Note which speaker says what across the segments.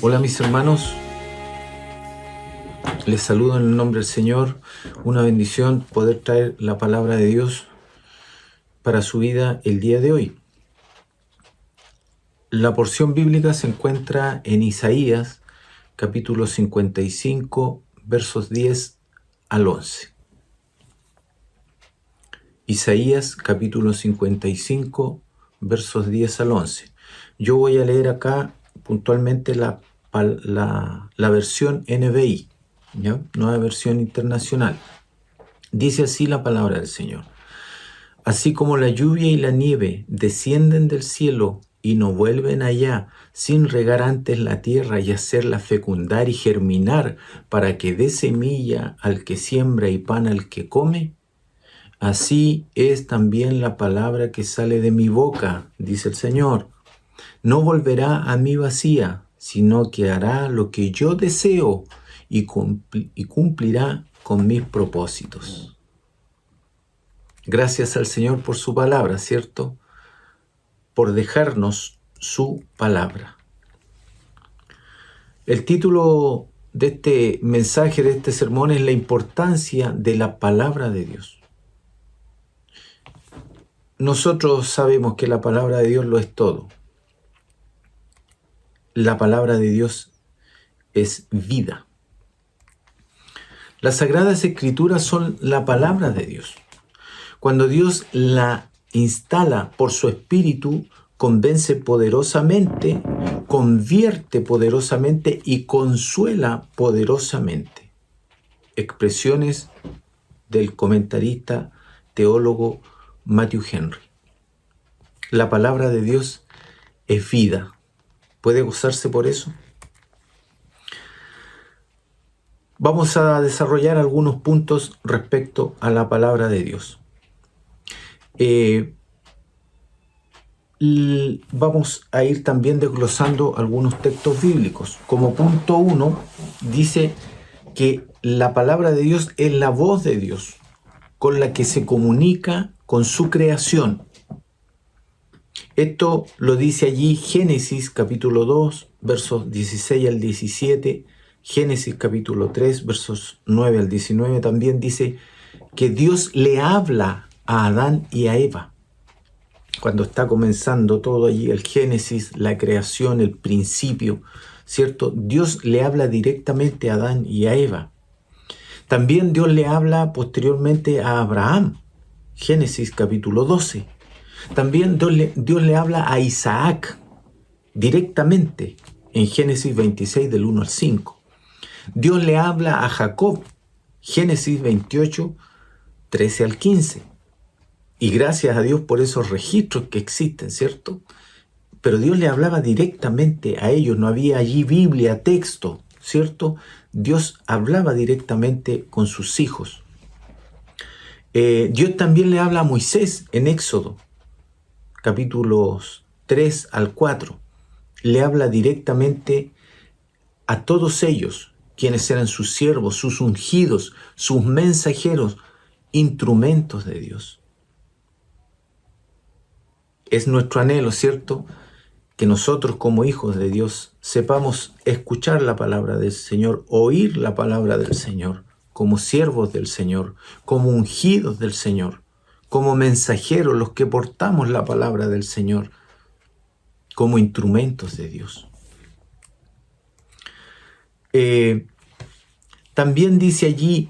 Speaker 1: Hola mis hermanos, les saludo en el nombre del Señor. Una bendición poder traer la palabra de Dios para su vida el día de hoy. La porción bíblica se encuentra en Isaías, capítulo 55, versos 10 al 11. Isaías, capítulo 55, versos 10 al 11. Yo voy a leer acá puntualmente la versión NBI, ¿ya? Nueva versión internacional. Dice así la palabra del Señor. Así como la lluvia y la nieve descienden del cielo y no vuelven allá sin regar antes la tierra y hacerla fecundar y germinar para que dé semilla al que siembra y pan al que come, así es también la palabra que sale de mi boca, dice el Señor. No volverá a mí vacía, sino que hará lo que yo deseo y cumplirá con mis propósitos. Gracias al Señor por su palabra, ¿cierto? Por dejarnos su palabra. El título de este mensaje, de este sermón, es la importancia de la palabra de Dios. Nosotros sabemos que la palabra de Dios lo es todo. La palabra de Dios es vida. Las Sagradas Escrituras son la palabra de Dios. Cuando Dios la instala por su Espíritu, convence poderosamente, convierte poderosamente y consuela poderosamente. Expresiones del comentarista teólogo Matthew Henry. La palabra de Dios es vida. ¿Puede gozarse por eso? Vamos a desarrollar algunos puntos respecto a la palabra de Dios. Vamos a ir también desglosando algunos textos bíblicos. Como punto 1, dice que la palabra de Dios es la voz de Dios, con la que se comunica con su creación. Esto lo dice allí Génesis capítulo 2, versos 16 al 17, Génesis capítulo 3, versos 9 al 19, también dice que Dios le habla a Adán y a Eva. Cuando está comenzando todo allí, el Génesis, la creación, el principio, ¿cierto? Dios le habla directamente a Adán y a Eva. También Dios le habla posteriormente a Abraham, Génesis capítulo 12. También Dios le habla a Isaac directamente en Génesis 26 del 1 al 5. Dios le habla a Jacob, Génesis 28, 13 al 15. Y gracias a Dios por esos registros que existen, ¿cierto? Pero Dios le hablaba directamente a ellos, no había allí Biblia, texto, ¿cierto? Dios hablaba directamente con sus hijos. Dios también le habla a Moisés en Éxodo, capítulos 3 al 4. Le habla directamente a todos ellos, quienes eran sus siervos, sus ungidos, sus mensajeros, instrumentos de Dios. Es nuestro anhelo, ¿cierto?, que nosotros como hijos de Dios sepamos escuchar la palabra del Señor, oír la palabra del Señor, como siervos del Señor, como ungidos del Señor, como mensajeros, los que portamos la palabra del Señor, como instrumentos de Dios. También dice allí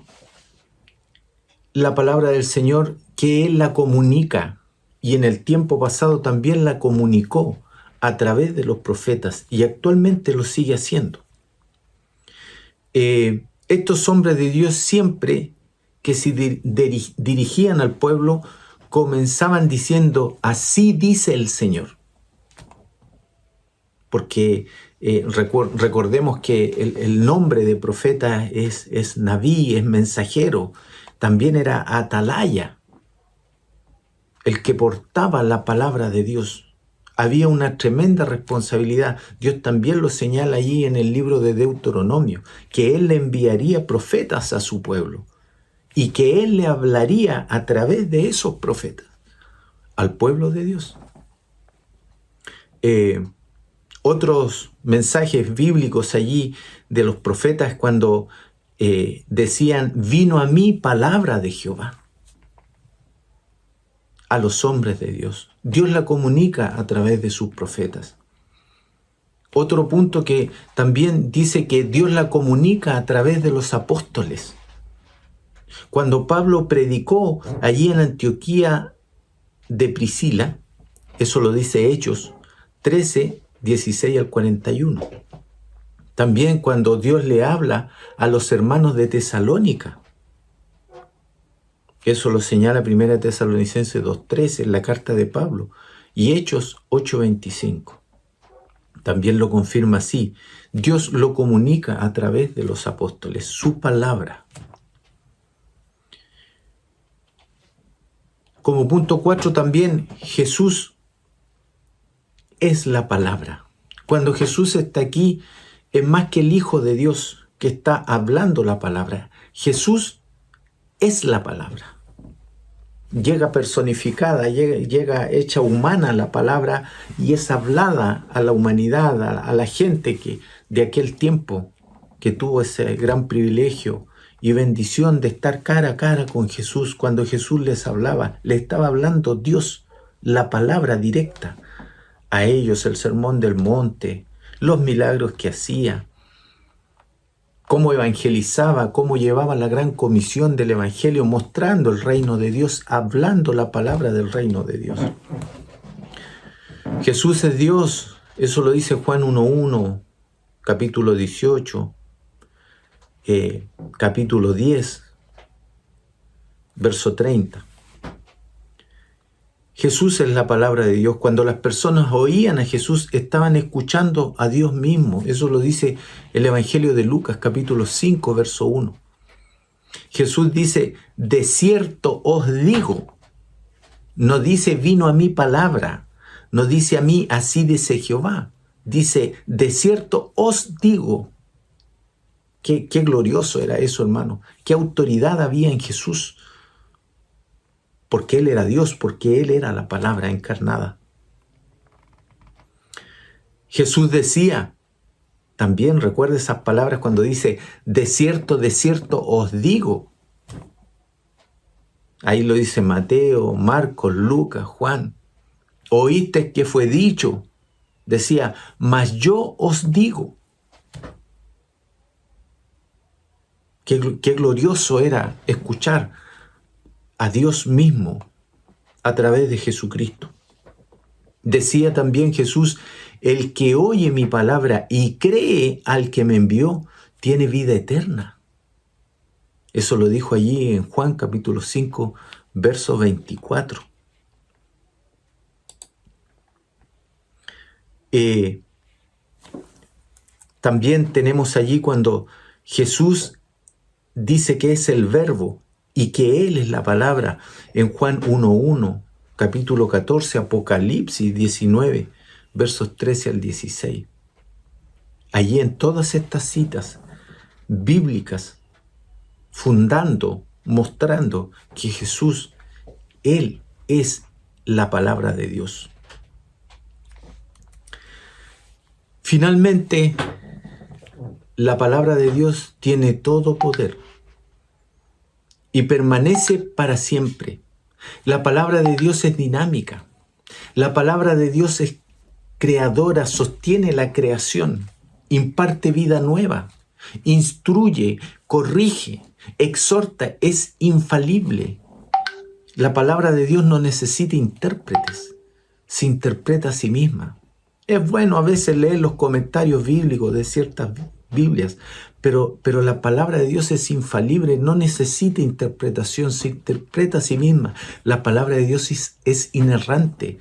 Speaker 1: la palabra del Señor que Él la comunica, y en el tiempo pasado también la comunicó a través de los profetas, y actualmente lo sigue haciendo. Estos hombres de Dios siempre que se dirigían al pueblo, comenzaban diciendo, así dice el Señor. Porque recordemos que el nombre de profeta es Naví, es mensajero, también era atalaya, el que portaba la palabra de Dios. Había una tremenda responsabilidad. Dios también lo señala allí en el libro de Deuteronomio, que Él le enviaría profetas a su pueblo y que Él le hablaría a través de esos profetas al pueblo de Dios. Otros mensajes bíblicos allí de los profetas cuando decían, vino a mí palabra de Jehová, a los hombres de Dios. Dios la comunica a través de sus profetas. Otro punto que también dice que Dios la comunica a través de los apóstoles. Cuando Pablo predicó allí en Antioquía de Priscila, eso lo dice Hechos 13, 16 al 41. También cuando Dios le habla a los hermanos de Tesalónica. Eso lo señala 1 Tesalonicenses 2:13 en la carta de Pablo. Y Hechos 8:25. También lo confirma así. Dios lo comunica a través de los apóstoles, su palabra. Como punto 4 también, Jesús es la palabra. Cuando Jesús está aquí, es más que el Hijo de Dios que está hablando la palabra. Jesús es la palabra. Llega personificada, llega hecha humana la palabra y es hablada a la humanidad, a la gente que de aquel tiempo que tuvo ese gran privilegio y bendición de estar cara a cara con Jesús. Cuando Jesús les hablaba, le estaba hablando Dios, la palabra directa a ellos, el sermón del monte, los milagros que hacía, cómo evangelizaba, cómo llevaba la gran comisión del evangelio, mostrando el reino de Dios, hablando la palabra del reino de Dios. Jesús es Dios, eso lo dice Juan 1:1, capítulo 18, capítulo 10, verso 30. Jesús es la palabra de Dios. Cuando las personas oían a Jesús, estaban escuchando a Dios mismo. Eso lo dice el Evangelio de Lucas, capítulo 5, verso 1. Jesús dice, de cierto os digo. No dice, vino a mí palabra. No dice a mí, así dice Jehová. Dice, de cierto os digo. Qué glorioso era eso, hermano. Qué autoridad había en Jesús. Porque Él era Dios, porque Él era la palabra encarnada. Jesús decía, también recuerda esas palabras cuando dice, de cierto os digo. Ahí lo dice Mateo, Marcos, Lucas, Juan. Oíste que fue dicho. Decía, mas yo os digo. Qué glorioso era escuchar a Dios mismo a través de Jesucristo. Decía también Jesús, el que oye mi palabra y cree al que me envió, tiene vida eterna. Eso lo dijo allí en Juan capítulo 5, verso 24. También tenemos allí cuando Jesús dice que es el verbo y que Él es la palabra en Juan 1:1, capítulo 14, Apocalipsis 19, versos 13 al 16. Allí en todas estas citas bíblicas, fundando, mostrando que Jesús, Él es la palabra de Dios. Finalmente, la palabra de Dios tiene todo poder y permanece para siempre. La palabra de Dios es dinámica. La palabra de Dios es creadora, sostiene la creación, imparte vida nueva, instruye, corrige, exhorta, es infalible. La palabra de Dios no necesita intérpretes, se interpreta a sí misma. Es bueno a veces leer los comentarios bíblicos de ciertas Biblias, pero la palabra de Dios es infalible, no necesita interpretación, se interpreta a sí misma. La palabra de Dios es inerrante.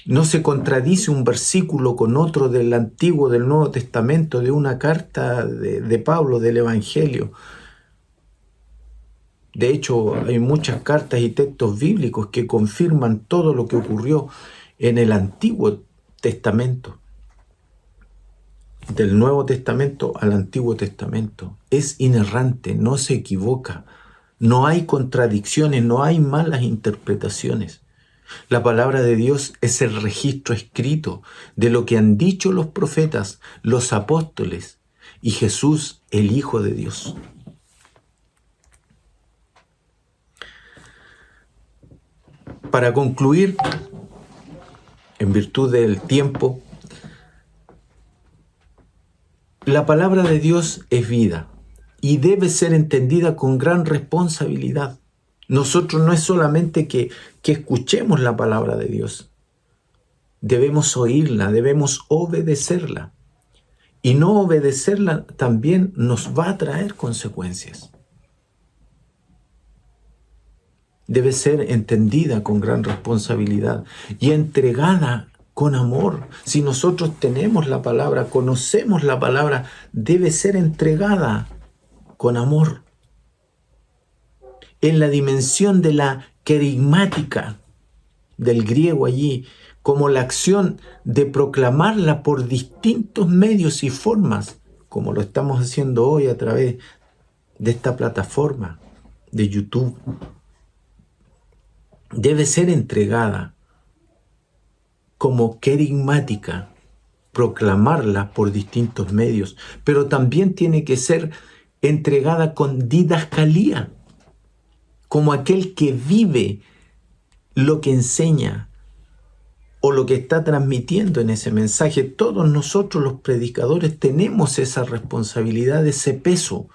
Speaker 1: No se contradice un versículo con otro del Antiguo, del Nuevo Testamento, de una carta de Pablo, del Evangelio. De hecho, hay muchas cartas y textos bíblicos que confirman todo lo que ocurrió en el Antiguo Testamento. Del Nuevo Testamento al Antiguo Testamento. Es inerrante, no se equivoca. No hay contradicciones, no hay malas interpretaciones. La palabra de Dios es el registro escrito de lo que han dicho los profetas, los apóstoles y Jesús, el Hijo de Dios. Para concluir, en virtud del tiempo, la palabra de Dios es vida y debe ser entendida con gran responsabilidad. Nosotros no es solamente que escuchemos la palabra de Dios, debemos oírla, debemos obedecerla. Y no obedecerla también nos va a traer consecuencias. Debe ser entendida con gran responsabilidad y entregada con amor. Si nosotros tenemos la palabra, conocemos la palabra, debe ser entregada con amor. En la dimensión de la querigmática del griego allí, como la acción de proclamarla por distintos medios y formas, como lo estamos haciendo hoy a través de esta plataforma de YouTube, debe ser entregada como querigmática, proclamarla por distintos medios, pero también tiene que ser entregada con didascalía, como aquel que vive lo que enseña o lo que está transmitiendo en ese mensaje. Todos nosotros los predicadores tenemos esa responsabilidad, ese peso,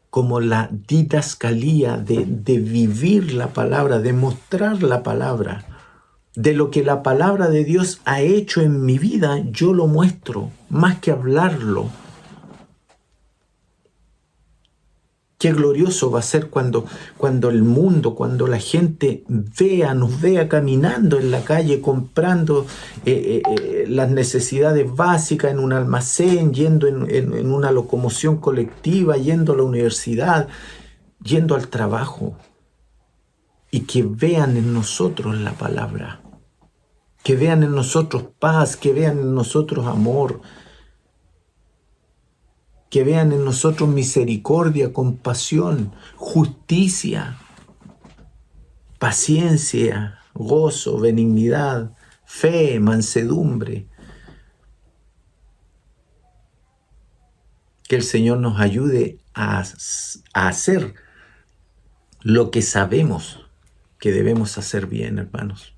Speaker 1: como la didascalía de vivir la palabra, de mostrar la palabra. De lo que la palabra de Dios ha hecho en mi vida, yo lo muestro, más que hablarlo. Qué glorioso va a ser cuando el mundo, cuando la gente nos vea caminando en la calle, comprando las necesidades básicas en un almacén, yendo en una locomoción colectiva, yendo a la universidad, yendo al trabajo. Y que vean en nosotros la palabra, que vean en nosotros paz, que vean en nosotros amor, que vean en nosotros misericordia, compasión, justicia, paciencia, gozo, benignidad, fe, mansedumbre. Que el Señor nos ayude a hacer lo que sabemos que debemos hacer bien, hermanos.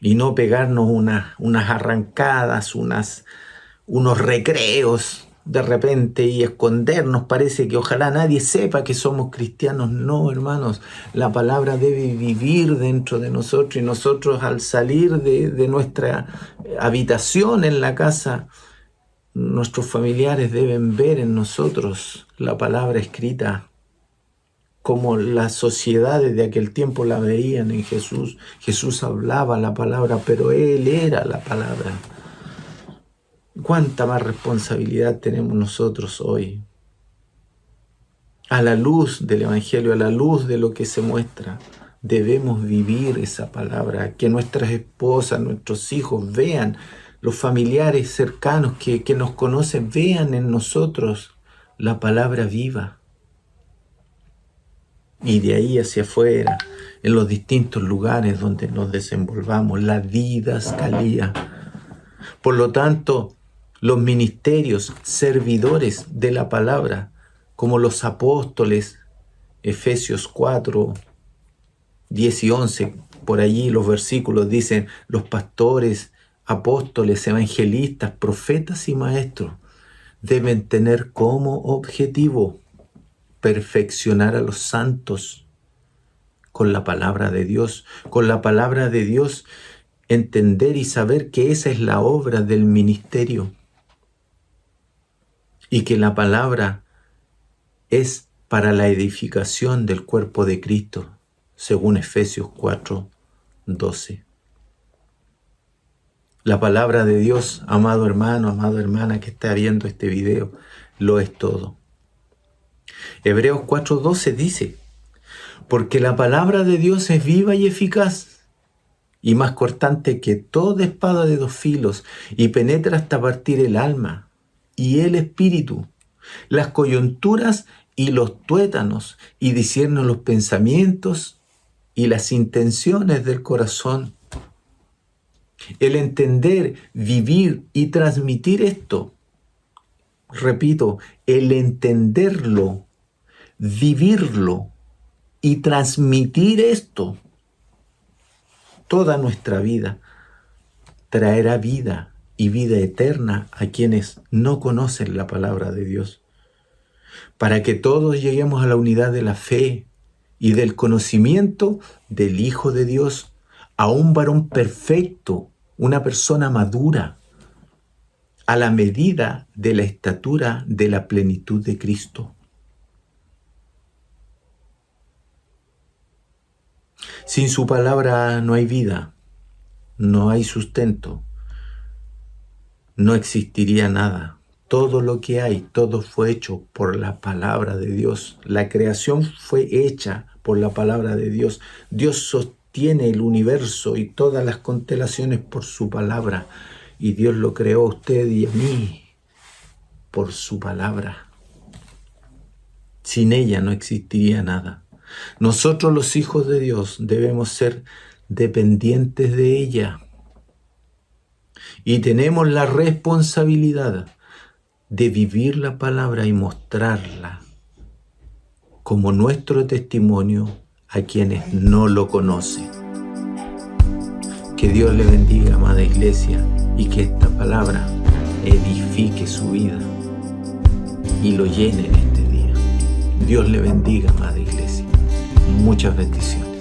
Speaker 1: Y no pegarnos unas arrancadas, unos recreos de repente y escondernos. Parece que ojalá nadie sepa que somos cristianos. No, hermanos, la palabra debe vivir dentro de nosotros, y nosotros al salir de nuestra habitación en la casa, nuestros familiares deben ver en nosotros la palabra escrita, como las sociedades de aquel tiempo la veían en Jesús. Jesús hablaba la palabra, pero Él era la palabra. ¿Cuánta más responsabilidad tenemos nosotros hoy? A la luz del Evangelio, a la luz de lo que se muestra, debemos vivir esa palabra, que nuestras esposas, nuestros hijos vean, los familiares cercanos que nos conocen, vean en nosotros la palabra viva. Y de ahí hacia afuera, en los distintos lugares donde nos desenvolvamos, la didascalía. Por lo tanto, los ministerios, servidores de la palabra, como los apóstoles, Efesios 4, 10 y 11, por allí los versículos dicen, los pastores, apóstoles, evangelistas, profetas y maestros, deben tener como objetivo perfeccionar a los santos con la palabra de Dios. Con la palabra de Dios, entender y saber que esa es la obra del ministerio. Y que la palabra es para la edificación del cuerpo de Cristo, según Efesios 4, 12. La palabra de Dios, amado hermano, amada hermana que está viendo este video, lo es todo. Hebreos 4:12 dice, porque la palabra de Dios es viva y eficaz, y más cortante que toda espada de 2 filos, y penetra hasta partir el alma y el espíritu, las coyunturas y los tuétanos, y discierne los pensamientos y las intenciones del corazón. El entender, vivir y transmitir esto. Repito, el entenderlo, vivirlo y transmitir esto toda nuestra vida traerá vida y vida eterna a quienes no conocen la palabra de Dios, para que todos lleguemos a la unidad de la fe y del conocimiento del Hijo de Dios, a un varón perfecto, una persona madura, a la medida de la estatura de la plenitud de Cristo. Sin su palabra no hay vida, no hay sustento, no existiría nada. Todo lo que hay, todo fue hecho por la palabra de Dios. La creación fue hecha por la palabra de Dios. Dios sostiene el universo y todas las constelaciones por su palabra. Y Dios lo creó a usted y a mí por su palabra. Sin ella no existiría nada. Nosotros los hijos de Dios debemos ser dependientes de ella. Y tenemos la responsabilidad de vivir la palabra y mostrarla como nuestro testimonio a quienes no lo conocen. Que Dios le bendiga, amada iglesia, y que esta palabra edifique su vida y lo llene en este día. Dios le bendiga, amada iglesia. Muchas bendiciones.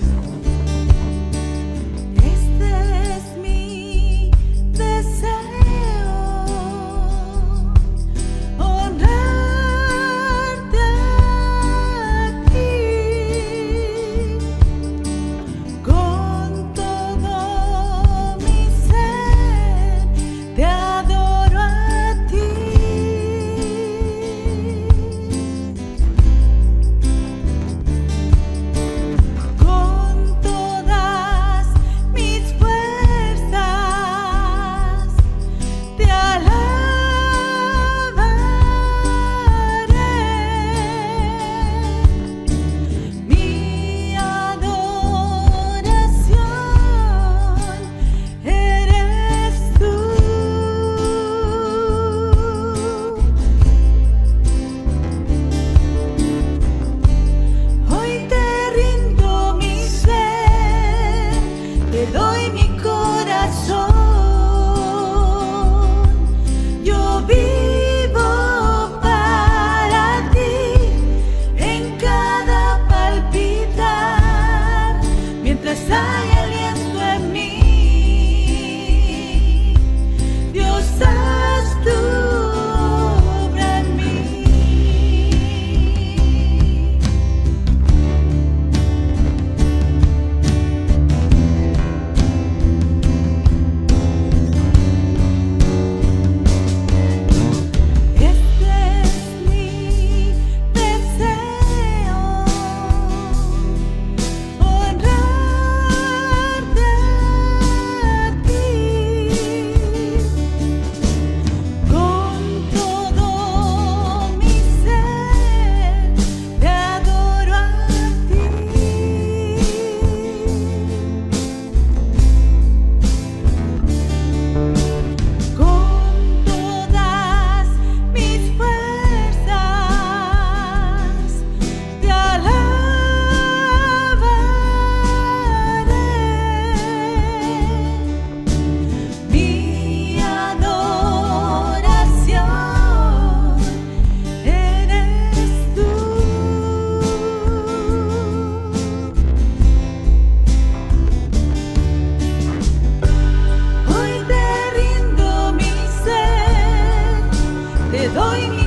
Speaker 2: Te doy mi